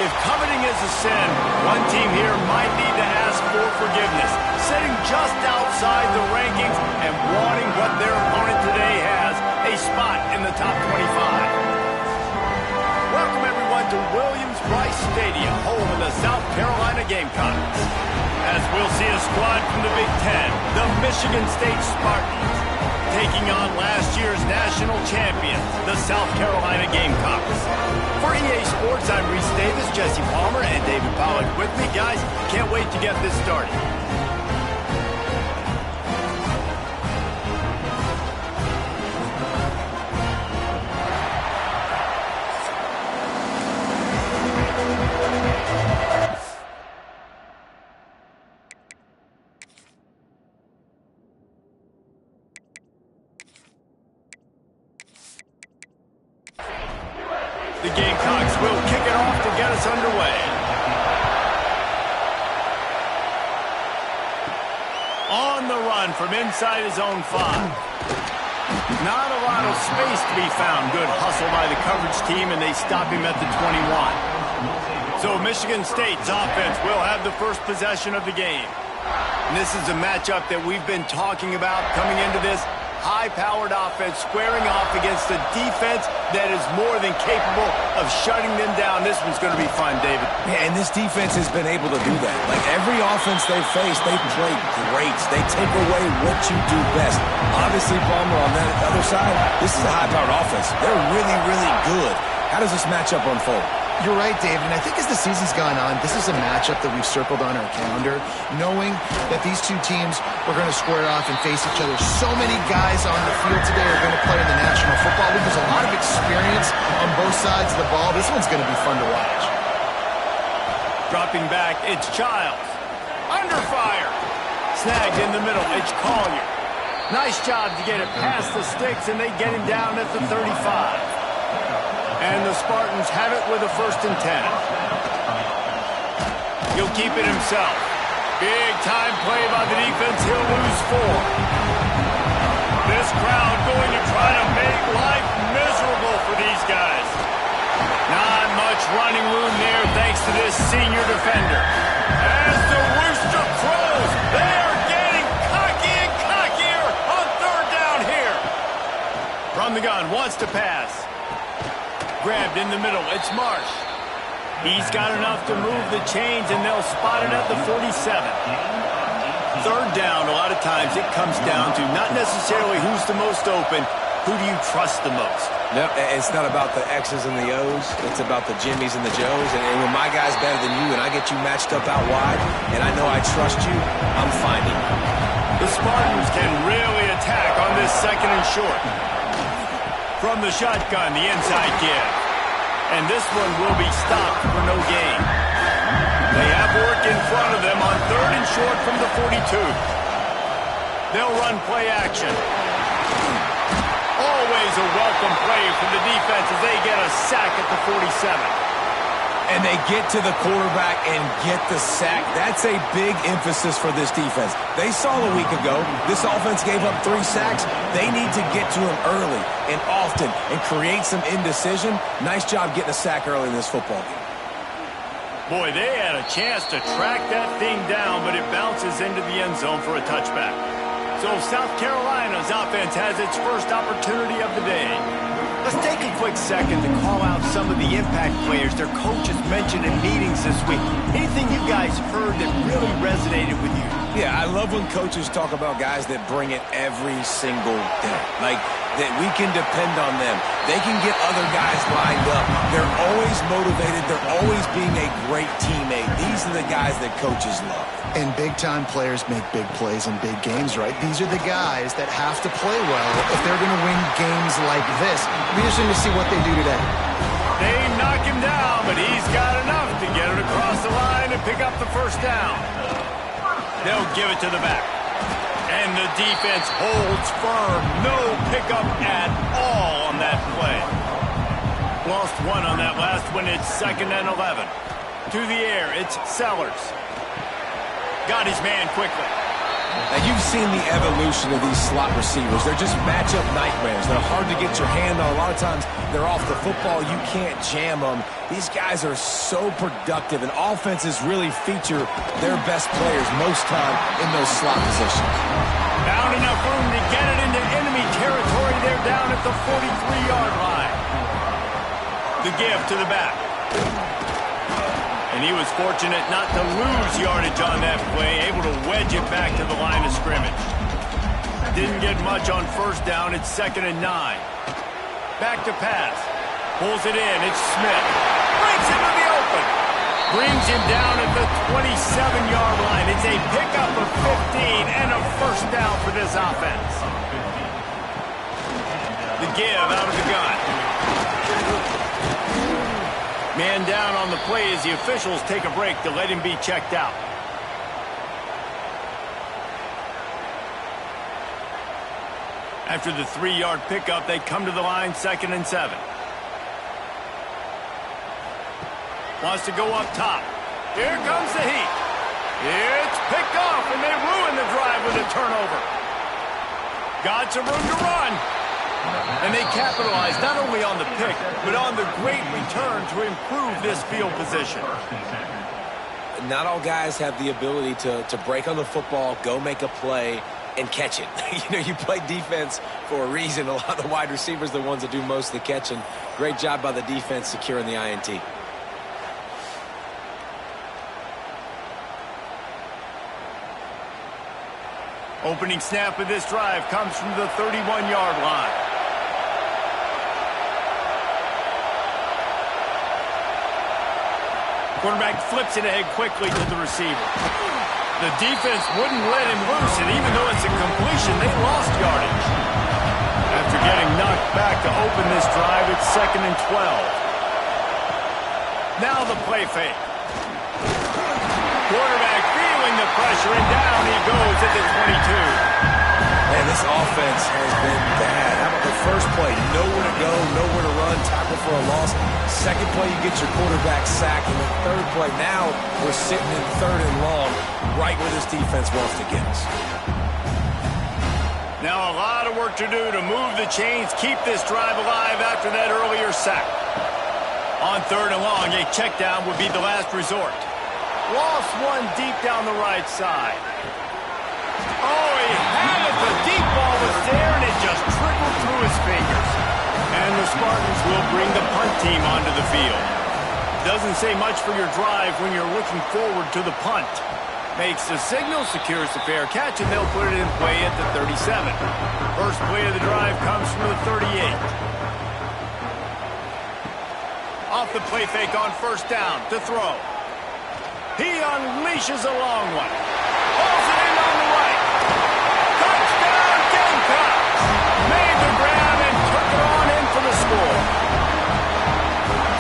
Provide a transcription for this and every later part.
If coveting is a sin, one team here might need to ask for forgiveness, sitting just outside the rankings and wanting what their opponent today has, a spot in the top 25. Welcome, everyone, to Williams-Brice Stadium, home of the South Carolina Gamecocks. As we'll see a squad from the Big Ten, the Michigan State Spartans, taking on last year's national champions, the South Carolina Gamecocks. For EA Sports, I'm Reese Davis, Jesse Palmer, and David Pollack with me. Guys, can't wait to get this started. The Gamecocks will kick it off to get us underway. On the run from inside his own 5. Not a lot of space to be found. Good hustle by the coverage team, and they stop him at the 21. So Michigan State's offense will have the first possession of the game. And this is a matchup that we've been talking about coming into this. High-powered offense squaring off against a defense that is more than capable of shutting them down. This one's going to be fun, David. Yeah, and this defense has been able to do that. Like every offense they've faced, they've played great. They take away what you do best. Obviously, Palmer, on that other side, this is a high-powered offense. They're really, really good. How does this matchup unfold? You're right, David, and I think as the season's gone on, this is a matchup that we've circled on our calendar, knowing that these two teams are going to square off and face each other. So many guys on the field today are going to play in the National Football League. There's a lot of experience on both sides of the ball. This one's going to be fun to watch. Dropping back, it's Childs. Under fire. Snagged in the middle, it's Collier. Nice job to get it past the sticks, and they get him down at the 35. And the Spartans have it with a 1st and 10. He'll keep it himself. Big time play by the defense. He'll lose 4. This crowd going to try to make life miserable for these guys. Not much running room there thanks to this senior defender. As the rooster crows, they are getting cocky and cockier on 3rd down here. From the gun, wants to pass. Grabbed in the middle, it's Marsh. He's got enough to move the chains, and they'll spot it at the 47. 3rd down, a lot of times it comes down to not necessarily who's the most open, who do you trust the most? No, it's not about the X's and the O's. It's about the Jimmies and the Joes. And when my guy's better than you and I get you matched up out wide, and I know I trust you, I'm finding you. The Spartans can really attack on this 2nd and short. From the shotgun, the inside give. And this one will be stopped for no gain. They have work in front of them on 3rd and short from the 42. They'll run play action. Always a welcome play from the defense as they get a sack at the 47. And they get to the quarterback and get the sack. That's a big emphasis for this defense. They saw a week ago, this offense gave up 3 sacks. They need to get to him early and often and create some indecision. Nice job getting a sack early in this football game. Boy, they had a chance to track that thing down, but it bounces into the end zone for a touchback. So South Carolina's offense has its first opportunity of the day. Let's take a quick second to call out some of the impact players their coaches mentioned in meetings this week. Anything you guys heard that really resonated with you? Yeah, I love when coaches talk about guys that bring it every single day. Like, that we can depend on them. They can get other guys lined up. They're always motivated. They're always being a great teammate. These are the guys that coaches love. And big-time players make big plays in big games, right? These are the guys that have to play well if they're going to win games like this. It'll be interesting to see what they do today. They knock him down, but he's got enough to get it across the line and pick up the 1st down. They'll give it to the back. And the defense holds firm. No pickup at all on that play. Lost 1 on that last one. It's 2nd and 11. To the air, it's Sellers. Got his man quickly. Now, you've seen the evolution of these slot receivers. They're just matchup nightmares. They're hard to get your hand on. A lot of times, they're off the football. You can't jam them. These guys are so productive, and offenses really feature their best players most time in those slot positions. Found enough room to get it into enemy territory. They're down at the 43-yard line. The give to the back. And he was fortunate not to lose yardage on that play, able to wedge it back to the line of scrimmage. Didn't get much on first down. It's 2nd and 9. Back to pass. Pulls it in. It's Smith. Brings him to the open. Brings him down at the 27-yard line. It's a pickup of 15 and a first down for this offense. The give out of the gun. Man down on the play as the officials take a break to let him be checked out. After the 3-yard pickup, they come to the line, 2nd and 7. Wants to go up top. Here comes the heat. It's picked off, and they ruin the drive with a turnover. Got some room to run. And they capitalize not only on the pick, but on the great return to improve this field position. Not all guys have the ability to break on the football, go make a play, and catch it. You play defense for a reason. A lot of the wide receivers are the ones that do most of the catching. Great job by the defense securing the INT. Opening snap of this drive comes from the 31-yard line. Quarterback flips it ahead quickly to the receiver. The defense wouldn't let him loose, and even though it's a completion, they lost yardage. After getting knocked back to open this drive, it's 2nd and 12. Now the play fake. Quarterback feeling the pressure, and down he goes at the 22. Man, this offense has been bad. How about the first play? Nowhere to go, nowhere to run, tackle for a loss. Second play, you get your quarterback sacked. And the third play, now we're sitting in 3rd and long, right where this defense wants to get us. Now a lot of work to do to move the chains, keep this drive alive after that earlier sack. On 3rd and long, a check down would be the last resort. Lost one deep down the right side. Oh, he had it. The deep ball was there, and it just trickled through his fingers. And the Spartans will bring the punt team onto the field. Doesn't say much for your drive when you're looking forward to the punt. Makes the signal, secures the fair catch, and they'll put it in play at the 37. First play of the drive comes from the 38. Off the play fake on first down to throw. He unleashes a long one. Pulls it in on the right. Touchdown, Gamecocks! Made the grab and took it on in for the score.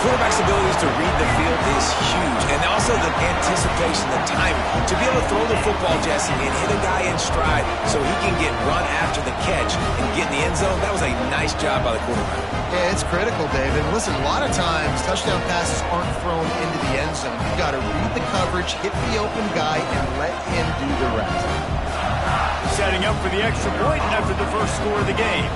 Quarterback's abilities to read the field is huge, and also the anticipation, the timing. To be able to throw the football, Jesse, and hit a guy in stride so he can get run after the catch and get in the end zone, that was a nice job by the quarterback. Yeah, it's critical, David. Listen, a lot of times touchdown passes aren't thrown into the end zone. You've got to read the coverage, hit the open guy, and let him do the rest. Setting up for the extra point after the first score of the game.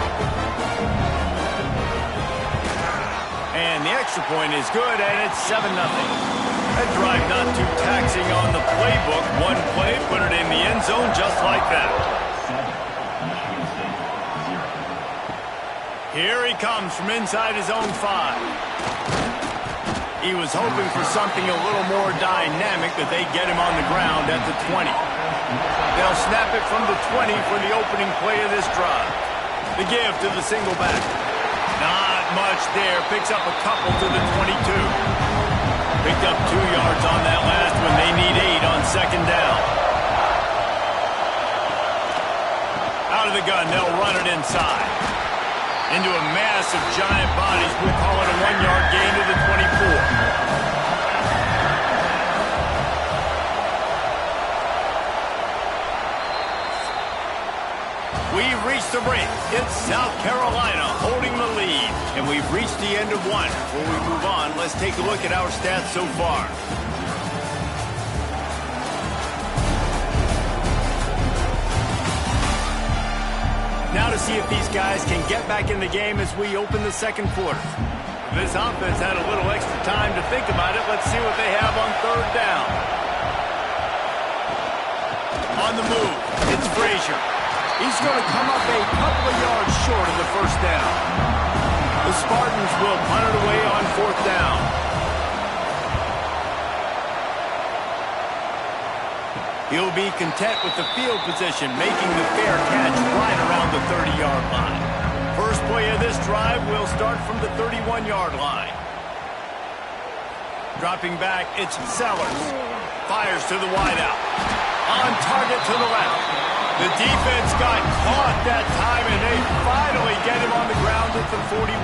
And the extra point is good, and it's 7-0. That drive not too taxing on the playbook. One play, put it in the end zone just like that. Here he comes from inside his own 5. He was hoping for something a little more dynamic, that they get him on the ground at the 20. They'll snap it from the 20 for the opening play of this drive. The give to the single back. Not much there. Picks up a couple to the 22. Picked up 2 yards on that last one. They need 8 on second down. Out of the gun, they'll run it inside. Into a mass of giant bodies. We'll call it a 1-yard gain to the 24. We've reached the break. It's South Carolina holding the lead. And we've reached the end of one. Before we move on, let's take a look at our stats so far. to see if these guys can get back in the game as we open the second quarter. This offense had a little extra time to think about it. Let's see what they have on third down. On the move, it's Frazier. He's going to come up a couple of yards short of the first down. The Spartans will punt it away on fourth down. He'll be content with the field position, making the fair catch right around the 30-yard line. First play of this drive will start from the 31-yard line. Dropping back, it's Sellers. Fires to the wideout. On target to the left. The defense got caught that time, and they finally get him on the ground at the 41.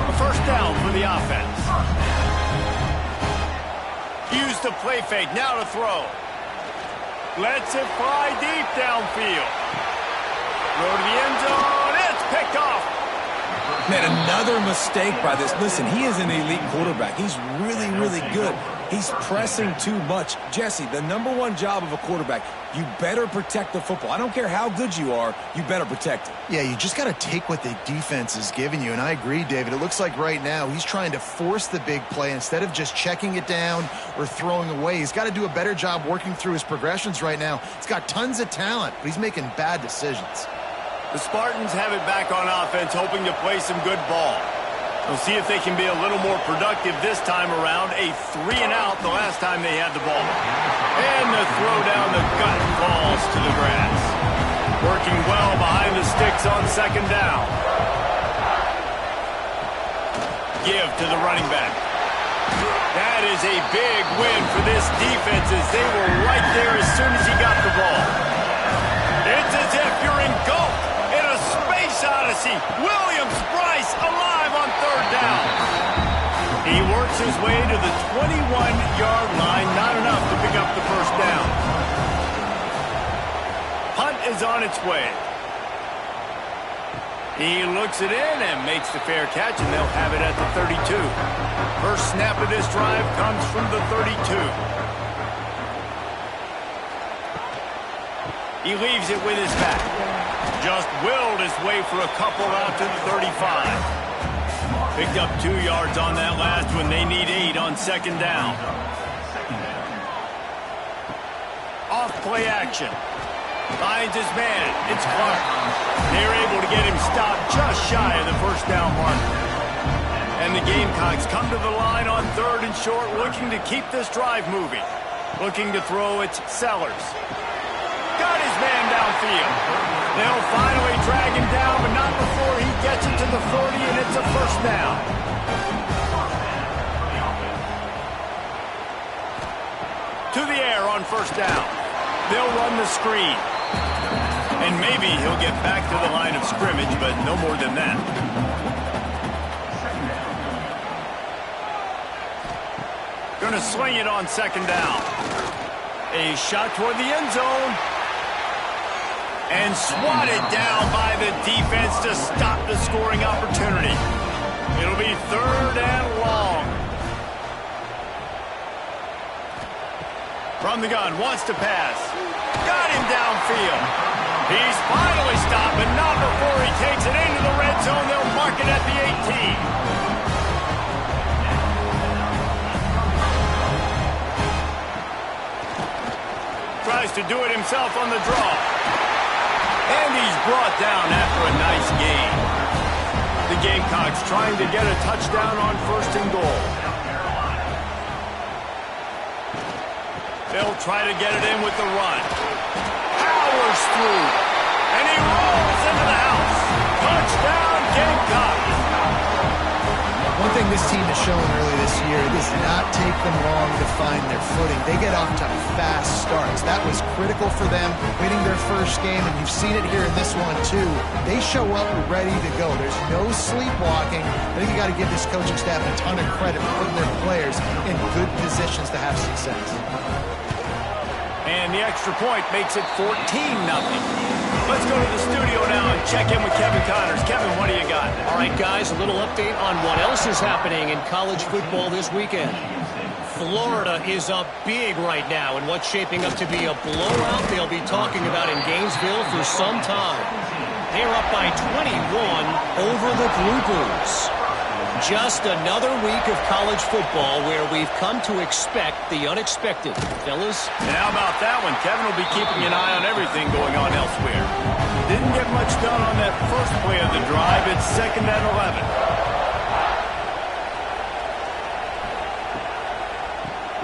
A first down for the offense. Use the play fake, now to throw. Lets it fly deep downfield. Throw to the end zone. It's picked off. Man, another mistake by this. Listen, he is an elite quarterback. He's really, really good. He's pressing too much. Jesse, the number one job of a quarterback, you better protect the football. I don't care how good you are, you better protect it. Yeah, you just got to take what the defense is giving you, and I agree, David. It looks like right now he's trying to force the big play instead of just checking it down or throwing away. He's got to do a better job working through his progressions right now. He's got tons of talent, but he's making bad decisions. The Spartans have it back on offense, hoping to play some good ball. We'll see if they can be a little more productive this time around. A 3-and-out the last time they had the ball. And the throw down the gut falls to the grass. Working well behind the sticks on second down. Give to the running back. That is a big win for this defense as they were right there as soon as he got the ball. It's as if you're engulfed in a space odyssey. Williams-Brice alive on third down. He works his way to the 21-yard line. Not enough to pick up the first down. Punt is on its way. He looks it in and makes the fair catch, and they'll have it at the 32. First snap of this drive comes from the 32. He leaves it with his back. Just willed his way for a couple out to the 35. Picked up 2 yards on that last one. They need 8 on second down. Off play action. Finds his man. It's Clark. They're able to get him stopped just shy of the first down mark. And the Gamecocks come to the line on third and short, looking to keep this drive moving. Looking to throw, it's Sellers. Got his man downfield. They'll finally drag him down, but not before he gets it to the 40, and it's a first down. To the air on first down. They'll run the screen. And maybe he'll get back to the line of scrimmage, but no more than that. Gonna sling it on second down. A shot toward the end zone. And swatted down by the defense to stop the scoring opportunity. It'll be third and long. From the gun, wants to pass. Got him downfield. He's finally stopped, but not before he takes it into the red zone. They'll mark it at the 18. Tries to do it himself on the draw. And he's brought down after a nice gain. The Gamecocks trying to get a touchdown on first and goal. They'll try to get it in with the run. Powers through. And he rolls into the house. Touchdown, Gamecocks. One thing this team has shown early this year, it does not take them long to find their footing. They get off to fast starts. That was critical for them, winning their first game, and you've seen it here in this one too. They show up ready to go. There's no sleepwalking. I think you got to give this coaching staff a ton of credit for putting their players in good positions to have success. And the extra point makes it 14-0. Let's go to the studio now and check in with Kevin Connors. Kevin, what do you got? All right, guys, a little update on what else is happening in college football this weekend. Florida is up big right now in what's shaping up to be a blowout they'll be talking about in Gainesville for some time. They're up by 21 over the Bloopers. Just another week of college football where we've come to expect the unexpected. Fellas? And how about that one? Kevin will be keeping an eye on everything going on elsewhere. Didn't get much done on that first play of the drive. It's 2nd and 11.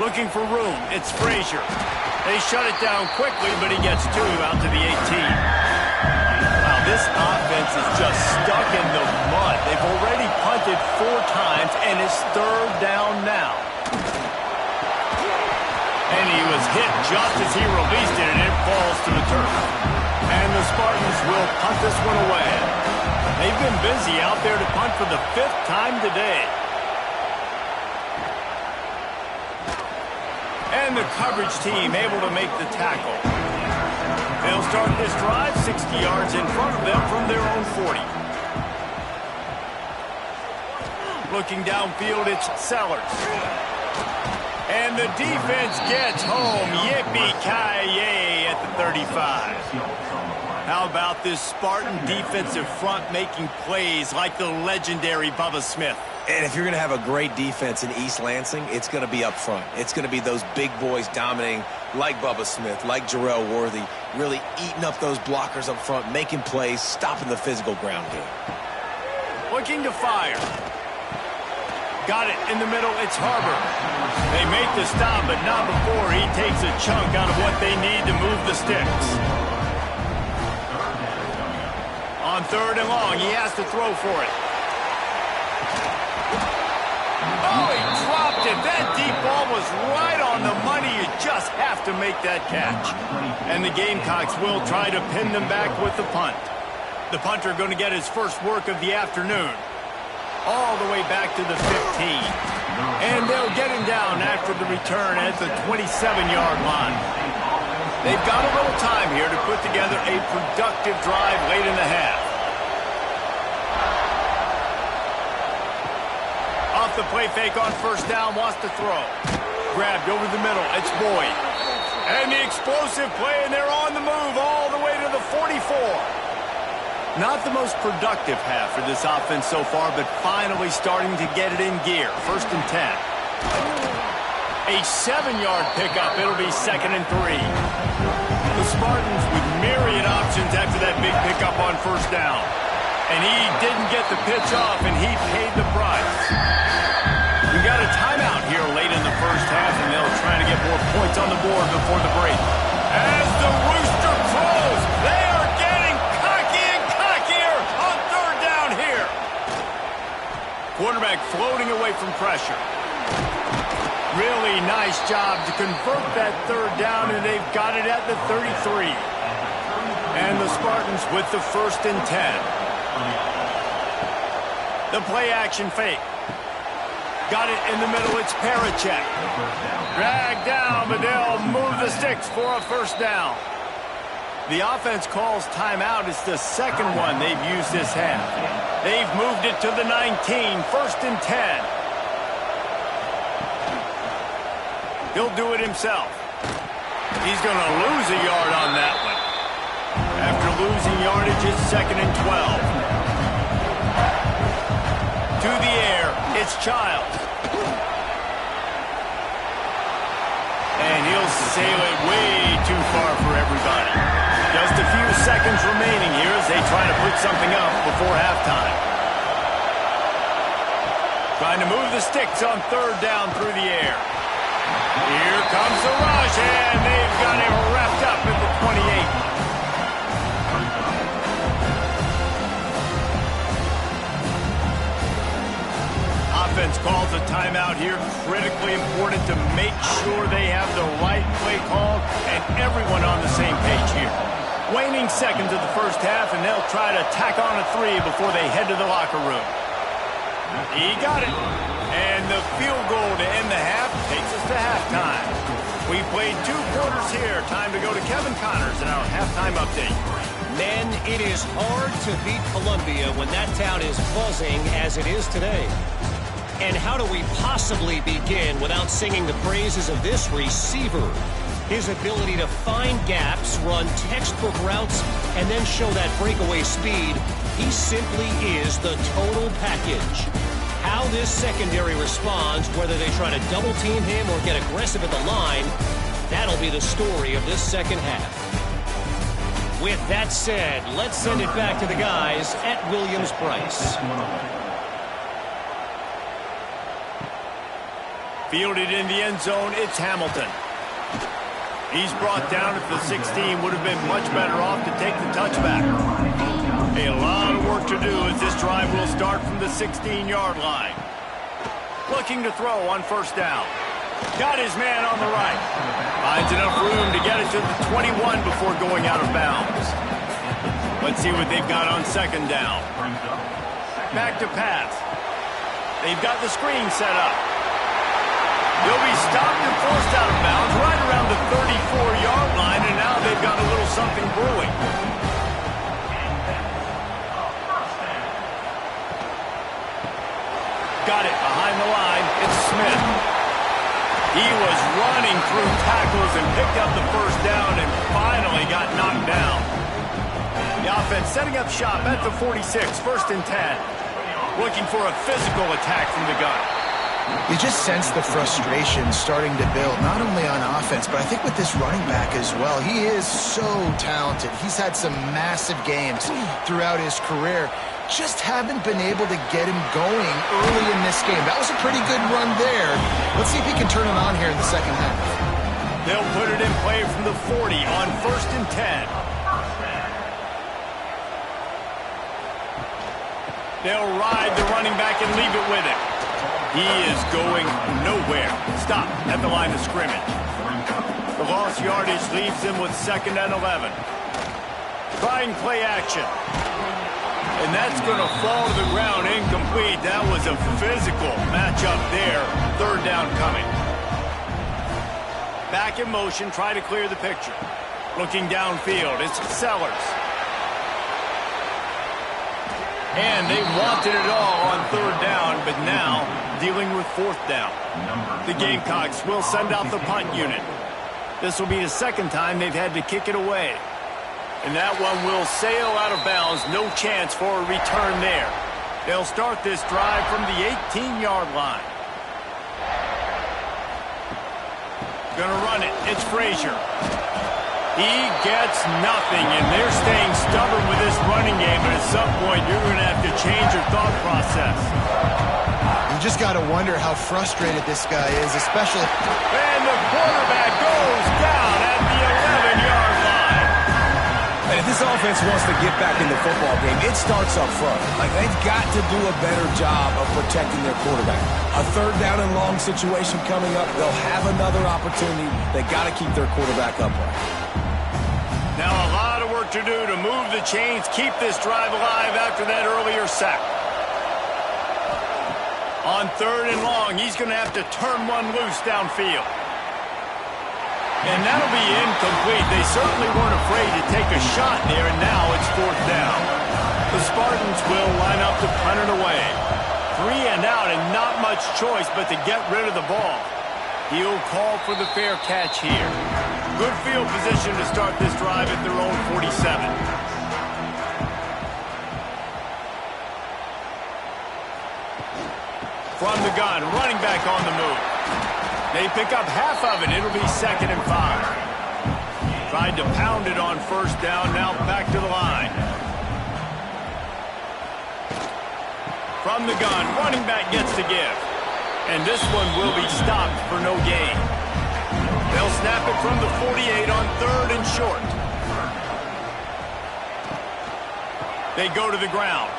Looking for room. It's Frazier. They shut it down quickly, but he gets 2 out to the 18. This offense is just stuck in the mud. They've already punted 4 times, and it's 3rd down now. And he was hit just as he released it, and it falls to the turf. And the Spartans will punt this one away. They've been busy out there to punt for the 5th time today. And the coverage team able to make the tackle. They'll start this drive 60 yards in front of them from their own 40. Looking downfield, it's Sellers. And the defense gets home. Yippee-ki-yay at the 35. How about this Spartan defensive front making plays like the legendary Bubba Smith? And if you're going to have a great defense in East Lansing, it's going to be up front. It's going to be those big boys dominating like Bubba Smith, like Jarrell Worthy, really eating up those blockers up front, making plays, stopping the physical ground game. Looking to fire. Got it in the middle. It's Harbor. They make the stop, but not before he takes a chunk out of what they need to move the sticks. On 3rd and long, he has to throw for it. Oh, he dropped it. That deep ball was right on the money. You just have to make that catch. And the Gamecocks will try to pin them back with the punt. The punter going to get his first work of the afternoon. All the way back to the 15. And they'll get him down after the return at the 27-yard line. They've got a little time here to put together a productive drive late in the half. Off the play fake on 1st down, wants to throw. Grabbed over the middle, it's Boyd. And the explosive play, and they're on the move all the way to the 44. Not the most productive half for this offense so far, but finally starting to get it in gear. 1st and 10. A 7-yard pickup. It'll be 2nd and 3. The Spartans with myriad options after that big pickup on 1st down. And he didn't get the pitch off, and he paid the price. We got a timeout here late in the 1st half, and they'll try to get more points on the board before the break. As the rooster crows, they are getting cocky and cockier on 3rd down here. Quarterback floating away from pressure. Really nice job to convert that 3rd down, and they've got it at the 33. And the Spartans with the 1st and 10. The play action fake. Got it in the middle. It's Parachek. Dragged down, but they'll move the sticks for a 1st down. The offense calls timeout. It's the 2nd one they've used this half. They've moved it to the 19. 1st and 10. He'll do it himself. He's going to lose a yard on that one. After losing yardage, it's 2nd and 12. To the air, it's Childs. And he'll sail it way too far for everybody. Just a few seconds remaining here as they try to put something up before halftime. Trying to move the sticks on 3rd down through the air. Here comes the rush, and they've got him wrapped up at the 28. Offense calls a timeout here. Critically important to make sure they have the right play call and everyone on the same page here. Waning seconds of the 1st half, and they'll try to tack on a 3 before they head to the locker room. He got it. And the field goal to end the half takes us to halftime. We played 2 quarters here. Time to go to Kevin Connors in our halftime update. Men, it is hard to beat Columbia when that town is buzzing as it is today. And how do we possibly begin without singing the praises of this receiver? His ability to find gaps, run textbook routes, and then show that breakaway speed, he simply is the total package. How this secondary responds, whether they try to double-team him or get aggressive at the line, that'll be the story of this second half. With that said, let's send it back to the guys at Williams-Brice. Fielded in the end zone, it's Hamilton. He's brought down at the 16, would have been much better off to take the touchback. A lot of work to do as this drive will start from the 16-yard line. Looking to throw on first down. Got his man on the right. Finds enough room to get it to the 21 before going out of bounds. Let's see what they've got on second down. Back to pass. They've got the screen set up. He'll be stopped and forced out of bounds right around the 34-yard line, and now they've got a little something brewing. Got it behind the line. It's Smith. He was running through tackles and picked up the first down and finally got knocked down. The offense setting up shop at the 46, first and 10. Looking for a physical attack from the gun. You just sense the frustration starting to build, not only on offense, but I think with this running back as well. He is so talented. He's had some massive games throughout his career. Just haven't been able to get him going early in this game. That was a pretty good run there. Let's see if he can turn it on here in the second half. They'll put it in play from the 40 on first and 10. They'll ride the running back and leave it with him. He is going nowhere. Stop at the line of scrimmage. The lost yardage leaves him with second and 11. Trying play action. And that's going to fall to the ground incomplete. That was a physical matchup there. Third down coming. Back in motion, try to clear the picture. Looking downfield, it's Sellers. And they wanted it all on third down, but now dealing with fourth down. The Gamecocks will send out the punt unit. This will be the second time they've had to kick it away. And that one will sail out of bounds. No chance for a return there. They'll start this drive from the 18-yard line. Gonna run it. It's Frazier. He gets nothing, and they're staying stubborn with this running game, but at some point you're going to have to change your thought process. You just got to wonder how frustrated this guy is, especially... And the quarterback goes down at the 11-yard line. And if this offense wants to get back in the football game, it starts up front. Like, they've got to do a better job of protecting their quarterback. A third down and long situation coming up, they'll have another opportunity. They got to keep their quarterback upright. Now a lot of work to do to move the chains, keep this drive alive after that earlier sack. On third and long, he's going to have to turn one loose downfield. And that'll be incomplete. They certainly weren't afraid to take a shot there, and now it's fourth down. The Spartans will line up to punt it away. 3 and out, and not much choice but to get rid of the ball. He'll call for the fair catch here. Good field position to start this drive at their own 47. From the gun, running back on the move. They pick up half of it. It'll be second and 5. Tried to pound it on first down, now back to the line. From the gun, running back gets to give. And this one will be stopped for no gain. They'll snap it from the 48 on third and short. They go to the ground.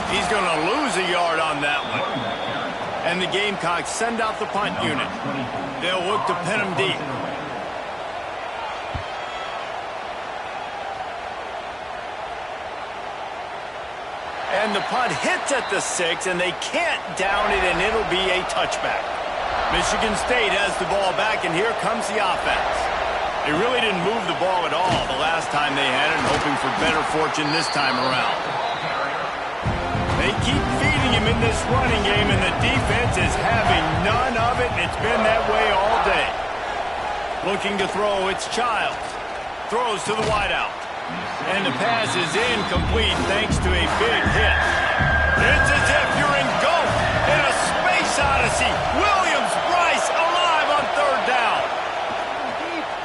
He's going to lose a yard on that one. And the Gamecocks send out the punt unit. They'll look to pin him deep. And the punt hits at the 6, and they can't down it, and it'll be a touchback. Michigan State has the ball back, and here comes the offense. They really didn't move the ball at all the last time they had it, hoping for better fortune this time around. They keep feeding him in this running game, and the defense is having none of it, and it's been that way all day. Looking to throw, it's Childs. Throws to the wideout. And the pass is incomplete thanks to a big hit. It's as if you're engulfed in a space odyssey. Williams-Brice alive on third down.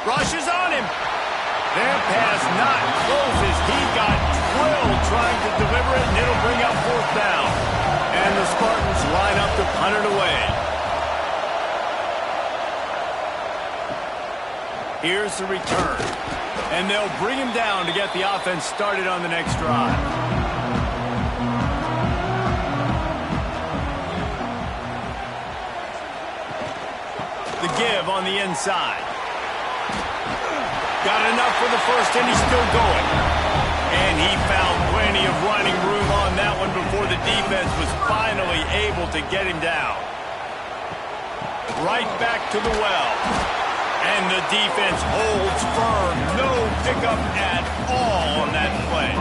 Rushes on him. That pass not close as he got drilled trying to deliver it, and it'll bring up fourth down. And the Spartans line up to punt it away. Here's the return. And they'll bring him down to get the offense started on the next drive. The give on the inside. Got enough for the first, and he's still going. And he found plenty of running room on that one before the defense was finally able to get him down. Right back to the well. And the defense holds firm. No pickup at all on that play.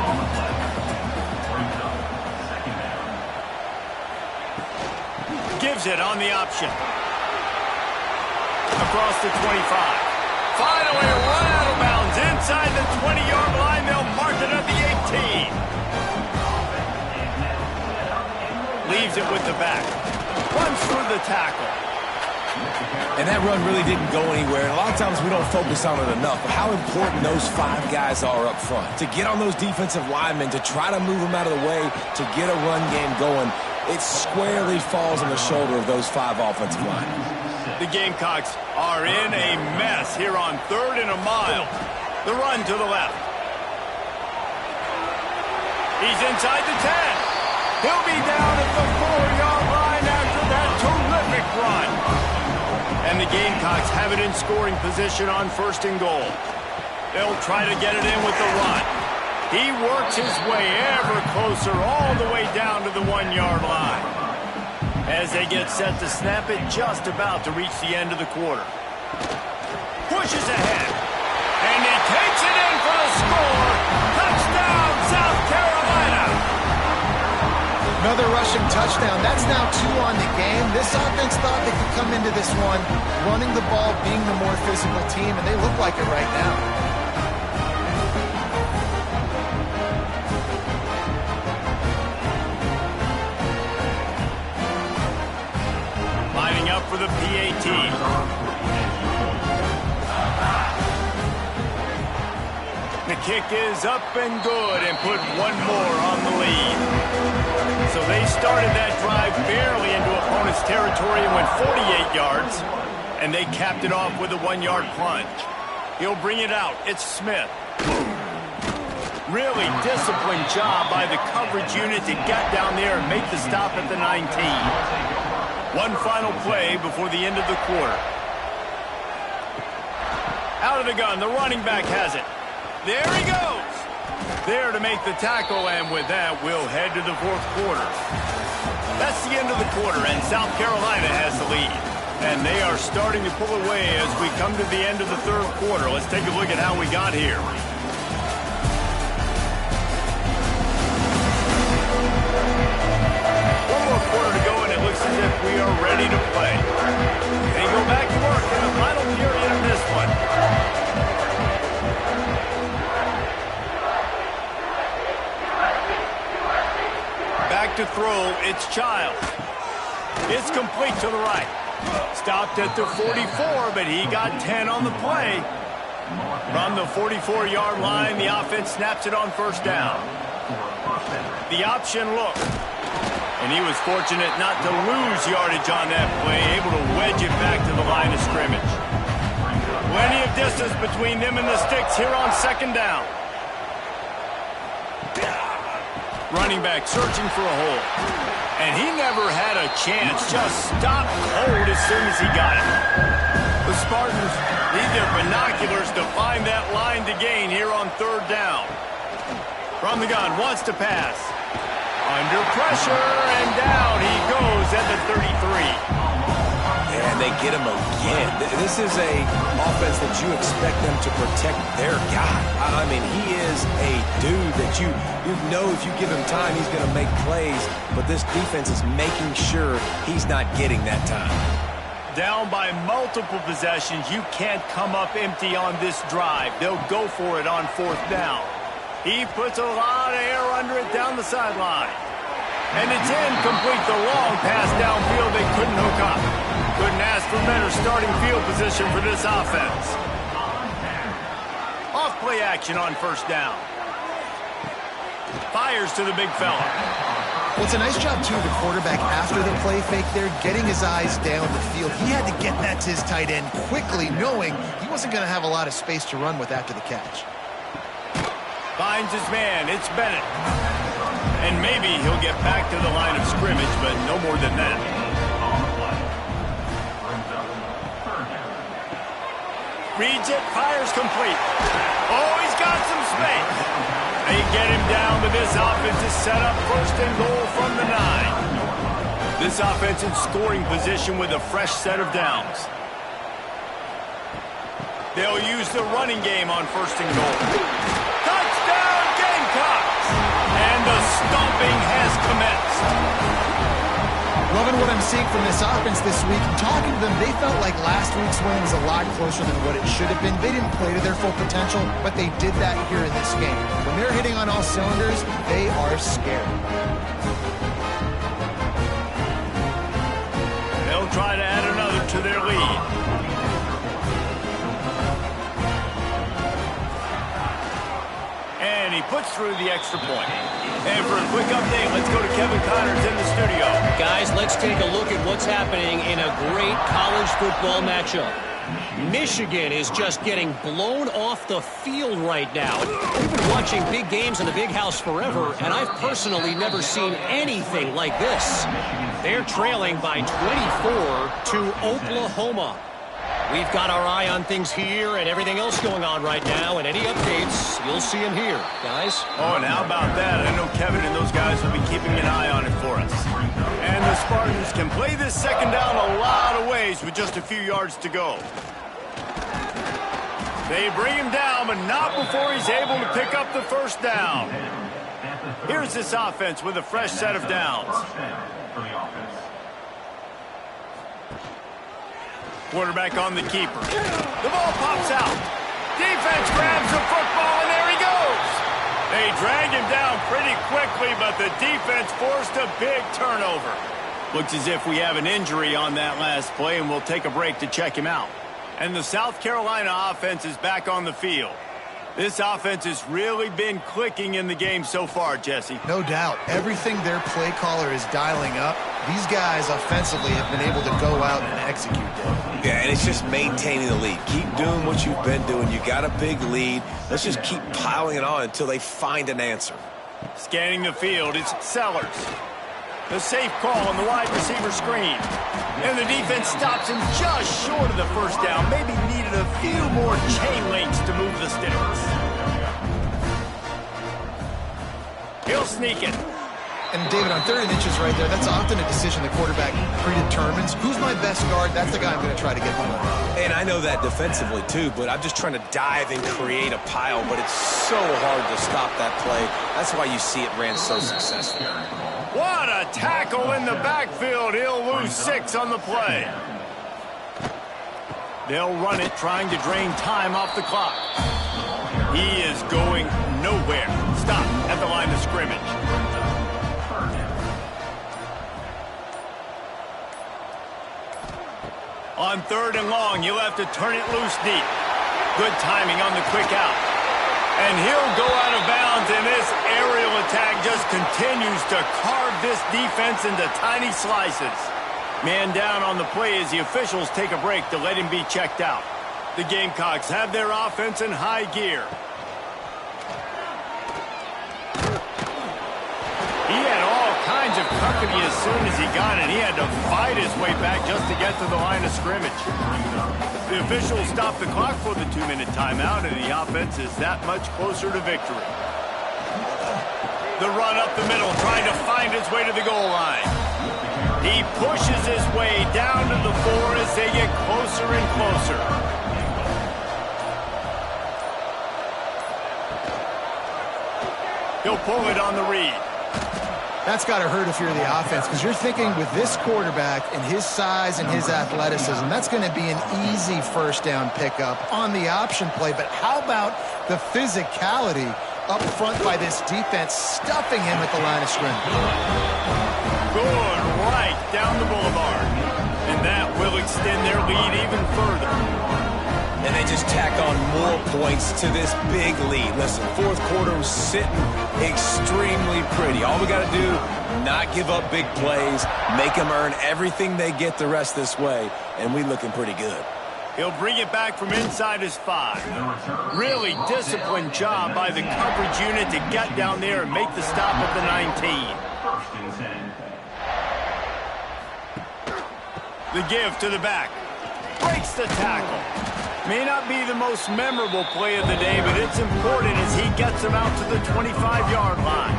Gives it on the option. Across the 25. Finally a run out of bounds inside the 20-yard line. They'll mark it at the 18. Leaves it with the back. Runs through the tackle. And that run really didn't go anywhere. And a lot of times we don't focus on it enough. But how important those 5 guys are up front. To get on those defensive linemen, to try to move them out of the way, to get a run game going, it squarely falls on the shoulder of those 5 offensive linemen. The Gamecocks are in a mess here on 3rd and a mile. The run to the left. He's inside the 10. He'll be down at the 4-yard line after that terrific run. And the Gamecocks have it in scoring position on 1st and goal. They'll try to get it in with the run. He works his way ever closer all the way down to the 1-yard line. As they get set to snap it, just about to reach the end of the quarter. Pushes ahead. And he takes it in for the score. Touchdown, South Carolina. Another rushing touchdown. That's now 2 on the game. This offense thought they could come into this one running the ball, being the more physical team, and they look like it right now. Lining up for the PAT. The kick is up and good and put one more on the lead. So they started that drive barely into opponent's territory and went 48 yards. And they capped it off with a 1-yard plunge. He'll bring it out. It's Smith. Really disciplined job by the coverage unit to get down there and make the stop at the 19. One final play before the end of the quarter. Out of the gun, the running back has it. There he goes. There to make the tackle, and with that, we'll head to the 4th quarter. That's the end of the quarter, and South Carolina has the lead. And they are starting to pull away as we come to the end of the 3rd quarter. Let's take a look at how we got here. One more quarter to go, and it looks as if we are ready to play. They go back to work in the final period of this one. Back to throw, it's Childs. It's complete to the right. Stopped at the 44, but he got 10 on the play. From the 44-yard line, the offense snaps it on 1st down. The option look. And he was fortunate not to lose yardage on that play, able to wedge it back to the line of scrimmage. Plenty of distance between them and the sticks here on 2nd down. Running back searching for a hole. And he never had a chance, just stopped cold as soon as he got it. The Spartans need their binoculars to find that line to gain here on 3rd down. From the gun, wants to pass. Under pressure, and down he goes at the 33. And they get him again. This is a offense that you expect them to protect their guy. I mean, he is a dude that you know if you give him time, he's going to make plays. But this defense is making sure he's not getting that time. Down by multiple possessions, you can't come up empty on this drive. They'll go for it on 4th down. He puts a lot of air under it down the sideline. And it's incomplete. The long pass downfield they couldn't hook up. Couldn't ask for better starting field position for this offense. Off play action on 1st down. Fires to the big fella. Well, it's a nice job, too, the quarterback after the play fake there, getting his eyes down the field. He had to get that to his tight end quickly, knowing he wasn't going to have a lot of space to run with after the catch. Finds his man. It's Bennett. And maybe he'll get back to the line of scrimmage, but no more than that. Reads it, fires complete. Oh, he's got some space. They get him down, but this offense is set up 1st and goal from the 9. This offense in scoring position with a fresh set of downs. They'll use the running game on 1st and goal. Touchdown, Gamecocks! And the stomping has commenced. Loving what I'm seeing from this offense this week. Talking to them, they felt like last week's win was a lot closer than what it should have been. They didn't play to their full potential, but they did that here in this game. When they're hitting on all cylinders, they are scary. They'll try to add another to their lead. And he puts through the extra point. And for a quick update, let's go to Kevin Connors in the studio. Guys, let's take a look at what's happening in a great college football matchup. Michigan is just getting blown off the field right now. We've been watching big games in the big house forever, and I've personally never seen anything like this. They're trailing by 24 to Oklahoma. We've got our eye on things here and everything else going on right now, and any updates, you'll see them here, guys. Oh, and how about that? I know Kevin and those guys will be keeping an eye on it for us. And the Spartans can play this 2nd down a lot of ways with just a few yards to go. They bring him down, but not before he's able to pick up the 1st down. Here's this offense with a fresh set of downs. Quarterback on the keeper. The ball pops out. Defense grabs the football, and there he goes. They drag him down pretty quickly, but the defense forced a big turnover. Looks as if we have an injury on that last play, and we'll take a break to check him out. And the South Carolina offense is back on the field. This offense has really been clicking in the game so far, Jesse. No doubt. Everything their play caller is dialing up, these guys offensively have been able to go out and execute that. Yeah, and it's just maintaining the lead. Keep doing what you've been doing. You got a big lead. Let's just keep piling it on until they find an answer. Scanning the field, it's Sellers. The safe call on the wide receiver screen. And the defense stops him just short of the 1st down. Maybe needed a few more chain links to move the sticks. He'll sneak it. And, David, on 3rd and inches right there, that's often a decision the quarterback predetermines. Who's my best guard? That's the guy I'm going to try to get home. And I know that defensively, too, but I'm just trying to dive and create a pile, but it's so hard to stop that play. That's why you see it ran so successful. What a tackle in the backfield. He'll lose 6 on the play. They'll run it, trying to drain time off the clock. He is going nowhere. Stop at the line of scrimmage. On 3rd and long, you'll have to turn it loose deep. Good timing on the quick out. And he'll go out of bounds, and this aerial attack just continues to carve this defense into tiny slices. Man down on the play as the officials take a break to let him be checked out. The Gamecocks have their offense in high gear. He had all kinds of company as soon as he got it. He had to fight his way back just to get to the line of scrimmage. The officials stopped the clock for the 2-minute timeout, and the offense is that much closer to victory. The run up the middle, trying to find his way to the goal line. He pushes his way down to the 4 as they get closer and closer. He'll pull it on the read. That's got to hurt if you're the offense, because you're thinking with this quarterback and his size and his athleticism, that's going to be an easy first down pickup on the option play. But how about the physicality up front by this defense, stuffing him at the line of scrimmage? Good right down the boulevard. And that will extend their lead even further. And they just tack on more points to this big lead. Listen, fourth quarter was sitting extremely pretty. All we got to do, not give up big plays, make them earn everything they get the rest this way, and we looking pretty good. He'll bring it back from inside his 5. Really disciplined job by the coverage unit to get down there and make the stop at the 19. The give to the back. Breaks the tackle. May not be the most memorable play of the day, but it's important as he gets him out to the 25-yard line.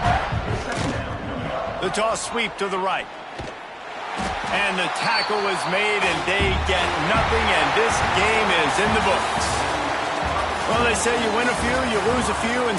The toss sweep to the right. And the tackle is made, and they get nothing, and this game is in the books. Well, they say you win a few, you lose a few, and